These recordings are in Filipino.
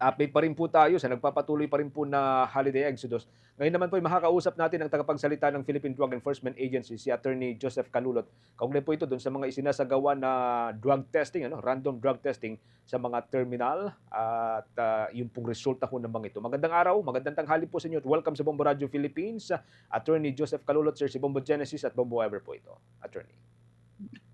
Update pa rin po tayo sa nagpapatuloy pa rin po na holiday exodus. Ngayon naman po ay makakausap natin ang tagapagsalita ng Philippine Drug Enforcement Agency, si Attorney Joseph Canulot. Kaugnay po ito doon sa mga isinasagawa na drug testing, random drug testing sa mga terminal at yung pong resulta ho ng mga ito. Magandang araw, magandang tanghali po sa inyo at welcome sa Bombo Radio Philippines. Attorney Joseph Canulot, sir, si Bombo Genesis at Bombo Ever po ito. Attorney.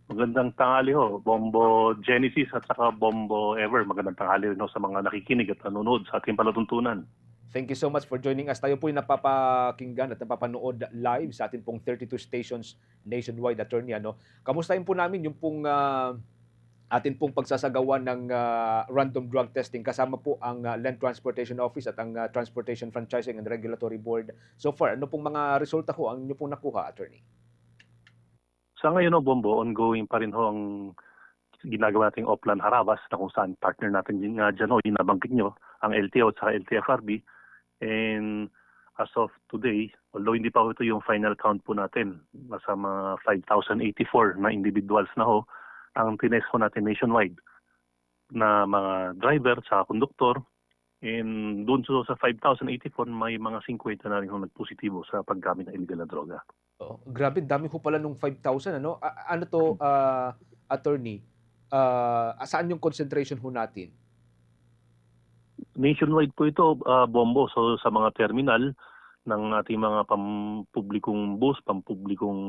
Magandang tanghali ho, Bombo Genesis at saka Bombo Ever. Magandang tanghali rin ho sa mga nakikinig at nanonood sa ating palatuntunan. Thank you so much for joining us. Tayo po yung napapakinggan at napapanood live sa ating pong 32 stations nationwide, attorney. Kamustahin po namin yung pong atin pong pagsasagawa ng random drug testing kasama po ang Land Transportation Office at ang Transportation Franchising and Regulatory Board. So far, ano pong mga resulta ho ang inyo pong nakuha, attorney? Sa ngayon ho, Bombo, ongoing pa rin ho ang ginagawa nating Oplan Harabas na kung saan partner natin din nga dyan ho, yung nabanggit nyo, ang LTO at saka LTFRB. And as of today, although hindi pa ho ito yung final count po natin, nasa mga 5,084 na individuals na ho, ang tinest ho natin nationwide na mga driver sa konduktor. And doon sa 5,084, may mga 50 na rin ho nagpositibo sa paggamit ng illegal na droga. Oh, grabe, dami ho pala nung 5,000, ano? Ano to, attorney? Saan yung concentration ho natin? Nationwide po ito, Bombo. So sa mga terminal ng ating mga pampublikong bus, pampublikong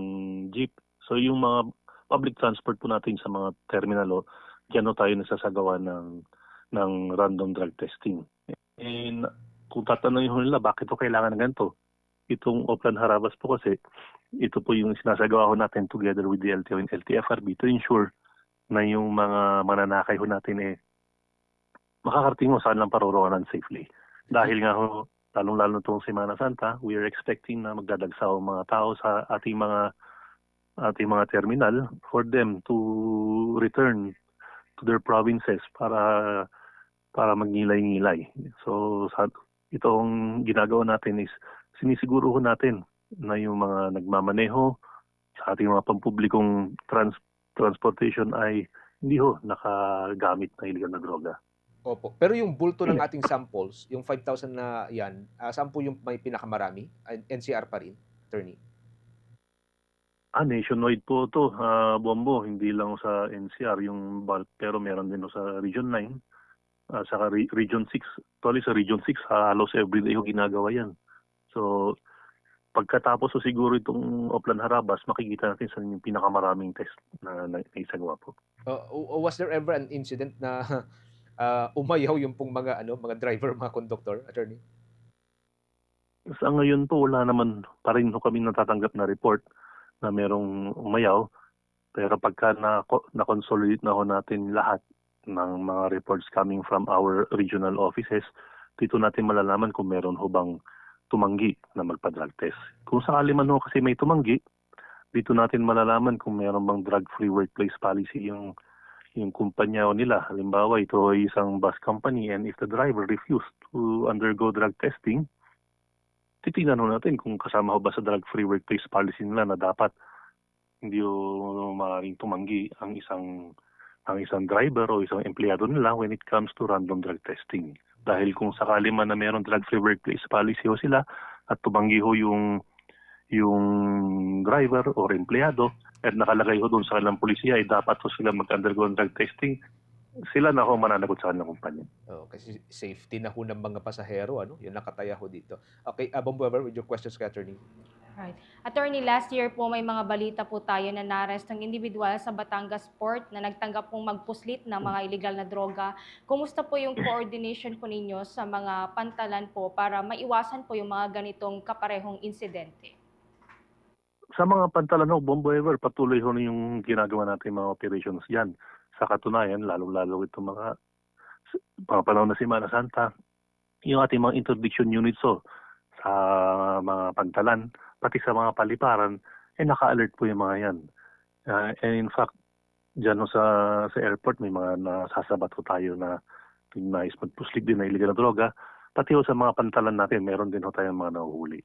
jeep. So yung mga public transport po natin sa mga terminal, diyan tayo nasasagawa ng random drug testing. And kung tatanungin ho nila, bakit ito kailangan ng ganito? Itong Oplan Harabas po kasi, ito po yung sinasagawa ho natin together with the LTO and LTFRB to ensure na yung mga mananakay ho natin makakarating ho saan lang paroroonan safely. Dahil nga ho, lalong-lalo itong Semana Santa, we are expecting na magdadagsa ho mga tao sa ating mga terminal for them to return to their provinces para magnilay-ngilay. So itong ginagawa natin is sinisiguro ho natin na yung mga nagmamaneho sa ating mga pampublikong transportation ay hindi ho nakagamit na illegal na droga. Opo. Pero yung bulto ng ating samples, yung 5,000 na yan, saan po yung may pinakamarami? NCR pa rin, attorney? Nationwide po ito, Bombo. Hindi lang sa NCR yung bulk, pero meron din sa Region 9, saka Region 6. Actually sa Region 6, halos everyday yung ginagawa yan. So, pagkatapos siguro itong Oplan Harabas, makikita natin sa yung pinakamaraming test na naisagawa po. Was there ever an incident na umayaw yung pong mga driver, mga conductor, attorney? Sa ngayon po, wala naman pa rin kami natatanggap na report na merong umayaw. Pero pagka na-consolidate na ho natin lahat ng mga reports coming from our regional offices, dito natin malalaman kung meron ho bang tumanggi na magpa-drug test. Kung sakali man ho kasi may tumanggi, dito natin malalaman kung meron bang drug-free workplace policy yung kumpanya nila. Halimbawa, ito ay isang bus company and if the driver refused to undergo drug testing, titignan ho natin kung kasama ho ba sa drug-free workplace policy nila na dapat hindi ho maaaring tumanggi ang isang driver o isang empleyado nila when it comes to random drug testing. Dahil kung sakali man na mayroong drug-free workplace policy ho sila at tumanggi ho yung driver or empleyado at nakalagay ho doon sa kanilang polisiya ay dapat ho sila mag-undergo ng drug testing, sila na ho mananagot sa kanilang kumpanya. Kasi safety na ho ng mga pasahero, yun nakataya ho dito. Okay, Bombo Ever, with your questions kay attorney. Right. Attorney, last year po may mga balita po tayo na na-arrest ng individual sa Batangas Port na nagtanggap pong magpuslit ng mga illegal na droga. Kumusta po yung coordination po ninyo sa mga pantalan po para maiwasan po yung mga ganitong kaparehong insidente? Sa mga pantalan ho, Bombo Ever, patuloy ho yung ginagawa natin mga operations dyan. Sa katunayan, lalong-lalo itong mga panahon na Semana Santa, yung ating mga interdiction units sa mga pantalan, pati sa mga paliparan, naka-alert po yung mga yan. And in fact, dyan sa airport, may mga nasasabat ho tayo na nais magpuslit din na illegal na droga. Pati ho sa mga pantalan natin, meron din ho tayong mga nahuhuli.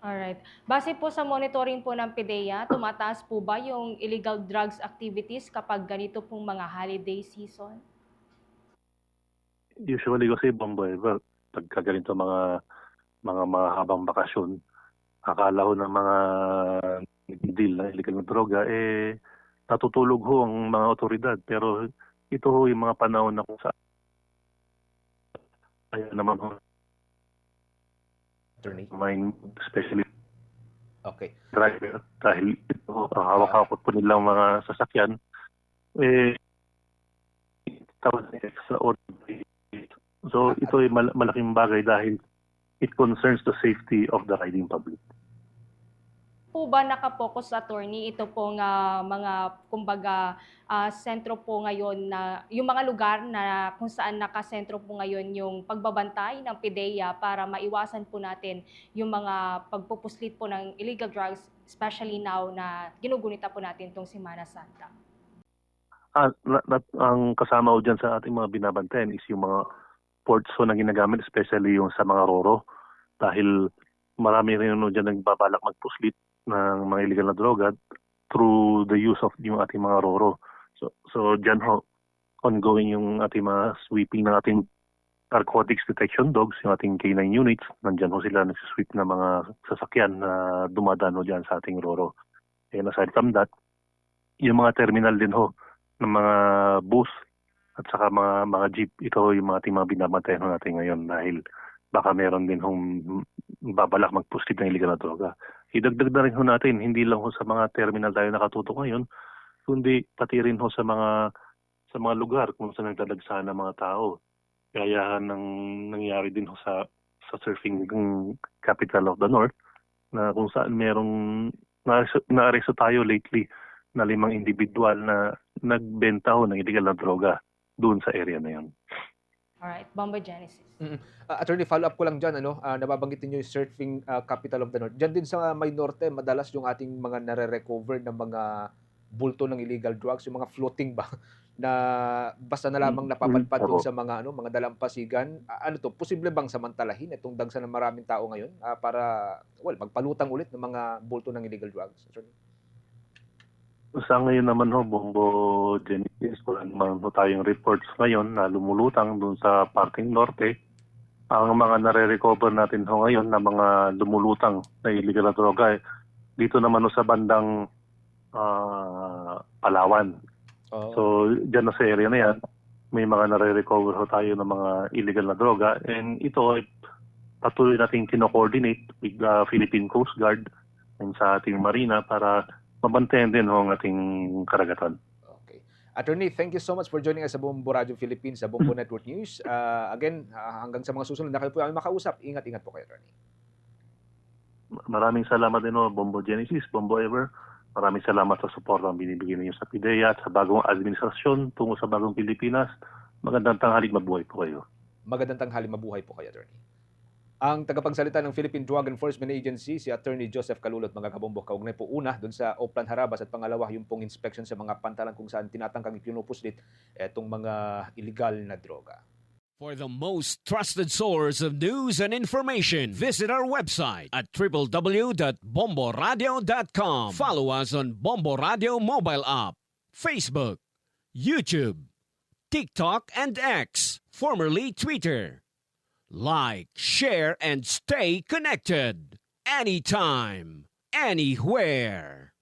Alright. Base po sa monitoring po ng PDEA, tumataas po ba yung illegal drugs activities kapag ganito pong mga holiday season? Usually kasi Bombo, pagka ganito mga mahabang bakasyon, akala ho ng mga deal na illegal na droga, natutulog ho ang mga otoridad. Pero ito ho yung mga panahon na kung saan kaya naman ho, Attorney. especially Okay. driver, dahil ito ho, hawak-hawak po nilang mga sasakyan, tawag na extraordinary. So ito ay malaking bagay dahil it concerns the safety of the riding public. Po ba nakapokus, attorney, ito pong mga kumbaga sentro po ngayon na yung mga lugar na kung saan nakasentro po ngayon yung pagbabantay ng PIDEA para maiwasan po natin yung mga pagpupuslit po ng illegal drugs, especially now na ginugunita po natin itong Semana Santa? Ang kasama ko dyan sa ating mga binabantayan is yung mga ports na ginagamit, especially yung sa mga roro. Dahil marami rin dyan nagbabalak magpuslit ng mga illegal na droga through the use of yung ating mga roro. So dyan ho, ongoing yung ating mga sweeping ng ating narcotics detection dogs, yung ating K9 units. Nandyan ho sila nagsisweep ng mga sasakyan na dumadaan ho dyan sa ating roro. And aside from that, yung mga terminal din ho ng mga bus at saka mga jeep, ito yung mga ating mga binabantayan natin ngayon dahil baka meron din hong babalak magpuslit ng illegal na droga. Idagdag na rin ho natin, hindi lang ho sa mga terminal tayo nakatutok ngayon, kundi pati rin ho sa mga lugar kung saan nagdadagsahan ng mga tao. Kaya nangyari din ho sa surfing capital of the North na kung saan merong naaresto tayo lately na 5 individual na nagbenta ho ng illegal na droga doon sa area na yun. Alright, Bombo Genesis. Attorney, follow-up ko lang dyan, nababanggit niyo yung surfing capital of the North. Diyan din sa May Norte, madalas yung ating mga nare-recover ng mga bulto ng illegal drugs, yung mga floating ba, na basta na lamang napapadpad doon sa mga dalampasigan. Posible bang samantalahin itong dagsa ng maraming tao ngayon para, magpalutang ulit ng mga bulto ng illegal drugs? Attorney? Sa ngayon naman ho, Bombo Genesis, wala naman ho tayong reports ngayon na lumulutang doon sa parting norte. Ang mga nare-recover natin ho ngayon na mga lumulutang na illegal na droga, dito naman ho sa bandang Palawan. So, dyan na sa area na yan, may mga nare-recover ho tayo ng mga illegal na droga. And ito ay patuloy natin kino-coordinate with the Philippine Coast Guard and sa ating marina para mabantayan din ho ang ating karagatan. Okay. Attorney, thank you so much for joining us sa Bombo Radio Philippines, sa Bombo Network News. Again, hanggang sa mga susunod na kayo po kami makausap, ingat-ingat po kayo, Attorney. Maraming salamat din ho, Bombo Genesis, Bombo Ever. Maraming salamat sa suporta ang binibigay ninyo sa PIDEA at sa bagong administrasyon tungo sa bagong Pilipinas. Magandang tanghali, mabuhay po kayo. Magandang tanghali, mabuhay po kayo, Attorney. Ang tagapagsalita ng Philippine Drug Enforcement Agency, si Attorney Joseph Calulot, mga kabombo, kaugnay po una doon sa Oplan Harabas at pangalawa yung pong inspection sa mga pantalan kung saan tinatangkang pinupuslit itong mga illegal na droga. For the most trusted source of news and information, visit our website at www.bomboradio.com. Follow us on Bombo Radio mobile app, Facebook, YouTube, TikTok, and X, formerly Twitter. Like, share, and stay connected. Anytime, anywhere.